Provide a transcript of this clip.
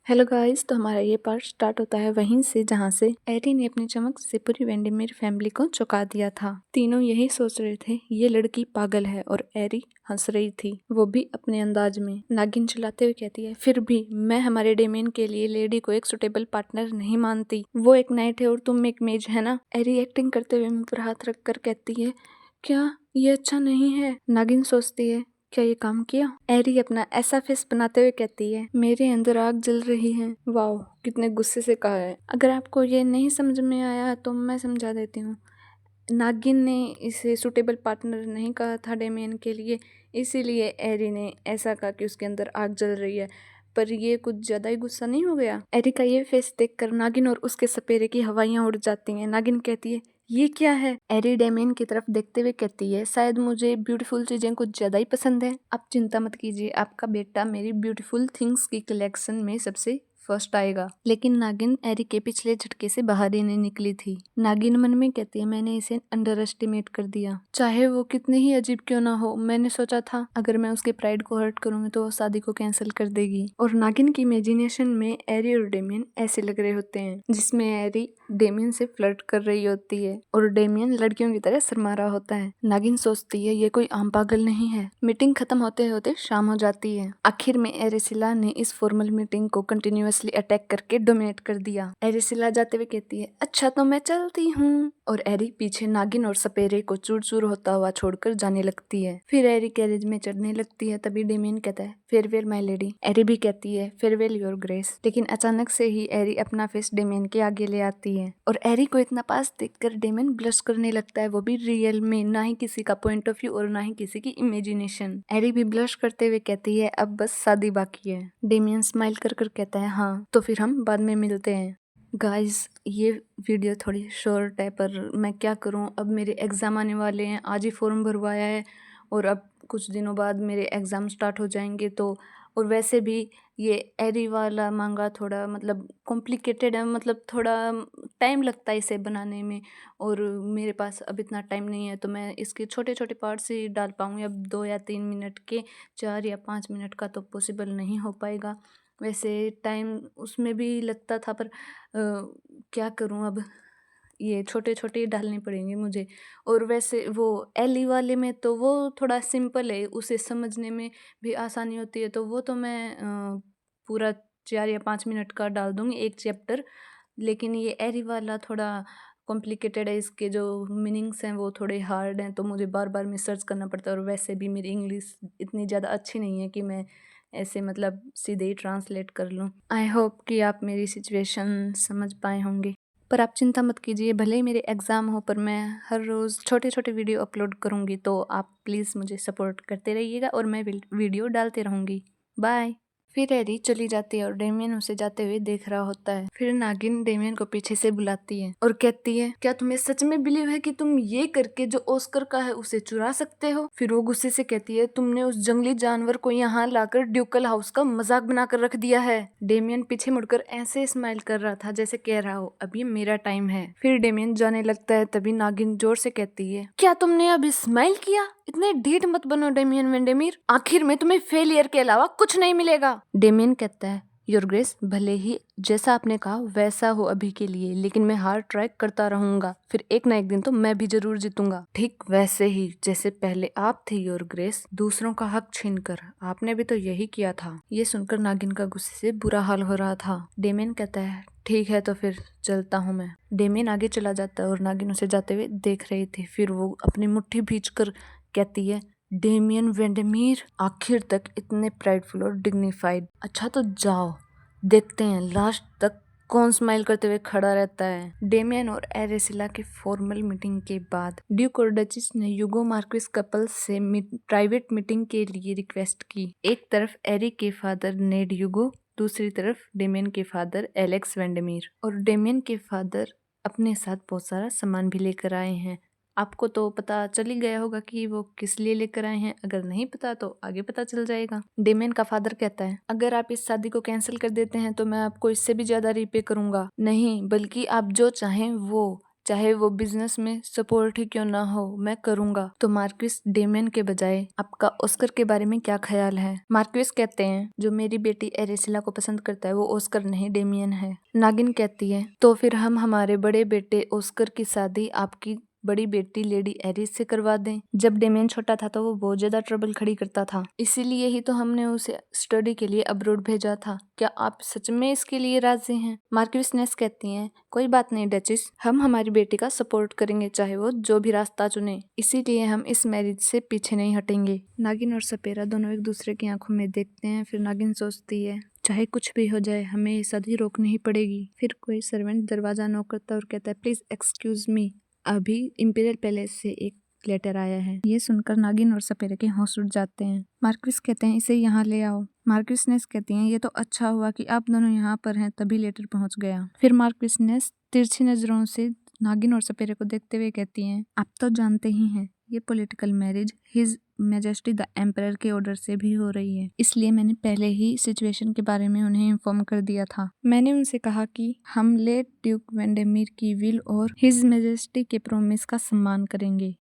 Hello guys, तो हमारा ये पार्ट स्टार्ट होता है वहीं से जहाँ से एरी ने अपनी चमक से पूरी वेंडेमेर फैमिली को चौंका दिया था। तीनों यही सोच रहे थे ये लड़की पागल है और एरी हंस रही थी, वो भी अपने अंदाज में। नागिन चिल्लाते हुए कहती है, फिर भी मैं हमारे डेमियन के लिए लेडी को एक सुटेबल पार्टनर नहीं मानती। वो एक नाइट है और तुम एक मेज है ना। एरी एक्टिंग करते हुए मुंह पर हाथ रख कर कहती है, क्या ये अच्छा नहीं है? नागिन सोचती है, क्या ये काम किया? एरी अपना ऐसा फेस बनाते हुए कहती है, मेरे अंदर आग जल रही है। वाओ, कितने गुस्से से कहा है। अगर आपको ये नहीं समझ में आया तो मैं समझा देती हूँ। नागिन ने इसे सुटेबल पार्टनर नहीं कहा था डेमियन के लिए, इसीलिए एरी ने ऐसा कहा कि उसके अंदर आग जल रही है। पर ये कुछ ज्यादा ही गुस्सा नहीं हो गया? एरी का ये फेस देखकर नागिन और उसके सपेरे की हवाइयां उड़ जाती हैं। नागिन कहती है, ये क्या है? एरी डेमियन की तरफ देखते हुए कहती है, शायद मुझे ब्यूटीफुल चीजें कुछ ज्यादा ही पसंद है। आप चिंता मत कीजिए, आपका बेटा मेरी ब्यूटीफुल थिंग्स की कलेक्शन में सबसे फर्स्ट आएगा। लेकिन नागिन एरी के पिछले झटके से बाहर ही नहीं निकली थी। नागिन मन में कहती है, मैंने इसे अंडर एस्टिमेट कर दिया, चाहे वो कितने ही अजीब क्यों ना हो। मैंने सोचा था अगर मैं उसके प्राइड को हर्ट करूंगी तो वो शादी को कैंसिल कर देगी। और नागिन की इमेजिनेशन में एरी और डेमियन ऐसे लग रहे होते हैं जिसमें एरी डेमियन से फ्लर्ट कर रही होती है और डेमियन लड़कियों की तरह शर्मा रहा होता है। नागिन सोचती है, ये कोई आम पागल नहीं है। मीटिंग खत्म होते होते शाम हो जाती है। आखिर में एरिसिला ने इस फॉर्मल मीटिंग को कंटिन्यूअसली अटैक करके डोमिनेट कर दिया। एरिसिला जाते हुए कहती है, अच्छा तो मैं चलती हूँ। और एरी पीछे नागिन और सपेरे को चूर चूर होता हुआ छोड़कर जाने लगती है। फिर एरी कैरेज में चढ़ने लगती है। तभी डेमियन कहता है, फेयरवेल माय लेडी। एरी भी कहती है, फेयरवेल योर ग्रेस। लेकिन अचानक से ही एरी अपना फेस डेमियन के आगे ले आती है और एरी को इतना पास देखकर डेमियन ब्लश करने लगता है, वो भी रियल में, ना ही किसी का पॉइंट ऑफ व्यू और ना ही किसी की इमेजिनेशन। एरी भी ब्लश करते हुए कहती है, अब बस शादी बाकी है। डेमियन स्माइल कर कर कहता है, हाँ तो फिर हम बाद में मिलते हैं। गाइस, ये वीडियो थोड़ी शॉर्ट है पर मैं क्या करूं, अब मेरे एग्ज़ाम आने वाले हैं। आज ही फॉर्म भरवाया है और अब कुछ दिनों बाद मेरे एग्ज़ाम स्टार्ट हो जाएंगे। तो और वैसे भी ये एरी वाला मांगा थोड़ा मतलब कॉम्प्लिकेटेड है, मतलब थोड़ा टाइम लगता है इसे बनाने में और मेरे पास अब इतना टाइम नहीं है, तो मैं इसके छोटे छोटे पार्ट्स ही डाल पाऊँगी। अब 2 या 3 मिनट के, 4 या 5 मिनट का तो पॉसिबल नहीं हो पाएगा। वैसे टाइम उसमें भी लगता था पर क्या करूं, अब ये छोटे छोटे डालने पड़ेंगे मुझे। और वैसे वो एली वाले में तो वो थोड़ा सिंपल है, उसे समझने में भी आसानी होती है, तो वो तो मैं पूरा 4 या 5 मिनट का डाल दूंगी एक चैप्टर। लेकिन ये एरी वाला थोड़ा कॉम्प्लिकेटेड है, इसके जो मीनिंग्स हैं वो थोड़े हार्ड हैं, तो मुझे बार बार में सर्च करना पड़ता है। और वैसे भी मेरी इंग्लिश इतनी ज़्यादा अच्छी नहीं है कि मैं ऐसे मतलब सीधे ही ट्रांसलेट कर लूँ। आई होप कि आप मेरी सिचुएशन समझ पाए होंगे। पर आप चिंता मत कीजिए, भले ही मेरे एग्ज़ाम हो पर मैं हर रोज़ छोटे छोटे वीडियो अपलोड करूँगी, तो आप प्लीज़ मुझे सपोर्ट करते रहिएगा और मैं वीडियो डालते रहूँगी। बाय। फिर एरी चली जाती है और डेमियन उसे जाते हुए देख रहा होता है। फिर नागिन डेमियन को पीछे से बुलाती है और कहती है, क्या तुम्हें सच में बिलीव है कि तुम ये करके जो ऑस्कर का है उसे चुरा सकते हो? फिर वो गुस्से से कहती है, तुमने उस जंगली जानवर को यहाँ लाकर ड्यूकल हाउस का मजाक बनाकर रख दिया है। डेमियन पीछे मुड़कर ऐसे स्माइल कर रहा था जैसे कह रहा हो, अब ये मेरा टाइम है। फिर डेमियन जाने लगता है। तभी नागिन जोर से कहती है, क्या तुमने अभी स्माइल किया? इतने ढीठ मत बनो डेमियन वेंडेमीर, आखिर में तुम्हें फेलियर के अलावा कुछ नहीं मिलेगा। डेमियन कहता है, योर ग्रेस, भले ही जैसा आपने कहा वैसा हो अभी के लिए, लेकिन मैं हार्ड ट्राई करता रहूंगा, फिर एक ना एक दिन तो मैं भी जरूर जीतूंगा, ठीक वैसे ही जैसे पहले आप थे योर ग्रेस, दूसरों का हक छीनकर। आपने भी तो यही किया था। ये सुनकर नागिन का गुस्से से बुरा हाल हो रहा था। डेमियन कहता है, ठीक है तो फिर चलता हूँ मैं। डेमियन आगे चला जाता है और नागिन उसे जाते हुए देख रही थी। फिर वो अपनी मुट्ठी भींचकर कहती है, डेमियन वेंडेमीर, आखिर तक इतने प्राइडफुल और डिग्निफाइड। अच्छा तो जाओ, देखते हैं लास्ट तक कौन स्माइल करते हुए खड़ा रहता है। डेमियन और एरेसिला की फॉर्मल मीटिंग के बाद ड्यूक और डचिस ने यूगो मार्क्विस कपल से प्राइवेट मीटिंग के लिए रिक्वेस्ट की। एक तरफ एरी के फादर नेड यूगो, दूसरी तरफ डेमियन के फादर एलेक्स वेंडेमीर। और डेमियन के फादर अपने साथ बहुत सारा सामान भी लेकर आए हैं। आपको तो पता चल ही गया होगा कि वो किस लिए लेकर आए हैं, अगर नहीं पता तो आगे पता चल जाएगा। डेमियन का फादर कहता है, अगर आप इस शादी को कैंसिल कर देते हैं तो मैं आपको इससे भी ज्यादा रीपे करूंगा। नहीं, बल्कि आप जो चाहें वो, चाहे वो बिजनेस में सपोर्ट ही क्यों ना हो, मैं करूंगा। तो मार्क्विस डेमियन के बजाय आपका ऑस्कर के बारे में क्या ख्याल है? मार्क्विस कहते हैं जो मेरी बेटी एरिसिला को पसंद करता है वो ऑस्कर नहीं डेमियन है। नागिन कहती है तो फिर हम हमारे बड़े बेटे ऑस्कर की शादी आपकी बड़ी बेटी लेडी एरिस से करवा दें। जब डेमियन छोटा था तो वो बहुत ज्यादा ट्रबल खड़ी करता था, इसीलिए ही तो हमने उसे स्टडी के लिए अब्रोड भेजा था। क्या आप सच में इसके लिए राजी हैं? मार्क्विस नेस कहती हैं कोई बात नहीं डचिस, हम हमारी बेटी का सपोर्ट करेंगे चाहे वो जो भी रास्ता चुने, इसीलिए हम इस मैरिज से पीछे नहीं हटेंगे। नागिन और सपेरा दोनों एक दूसरे की आंखों में देखते हैं। फिर नागिन सोचती है चाहे कुछ भी हो जाए हमें ये शादी रोकनी ही पड़ेगी। फिर कोई सर्वेंट दरवाजा नॉक करता है और कहता है प्लीज एक्सक्यूज मी, अभी इंपीरियल पैलेस से एक लेटर आया है। ये सुनकर नागिन और सपेरे के होश उड़ जाते हैं। मार्क्विस कहते हैं इसे यहाँ ले आओ। मार्क्विस नेस कहती हैं ये तो अच्छा हुआ कि आप दोनों यहाँ पर हैं, तभी लेटर पहुँच गया। फिर मार्क्विस नेस तिरछी नजरों से नागिन और सपेरे को देखते हुए कहती हैं आप तो जानते ही हैं ये political marriage his majesty the emperor के ऑर्डर से भी हो रही है, इसलिए मैंने पहले ही सिचुएशन के बारे में उन्हें इन्फॉर्म कर दिया था। मैंने उनसे कहा कि हम लेट ड्यूक वेंडेमिर की विल और हिज मैजेस्टी के प्रोमिस का सम्मान करेंगे।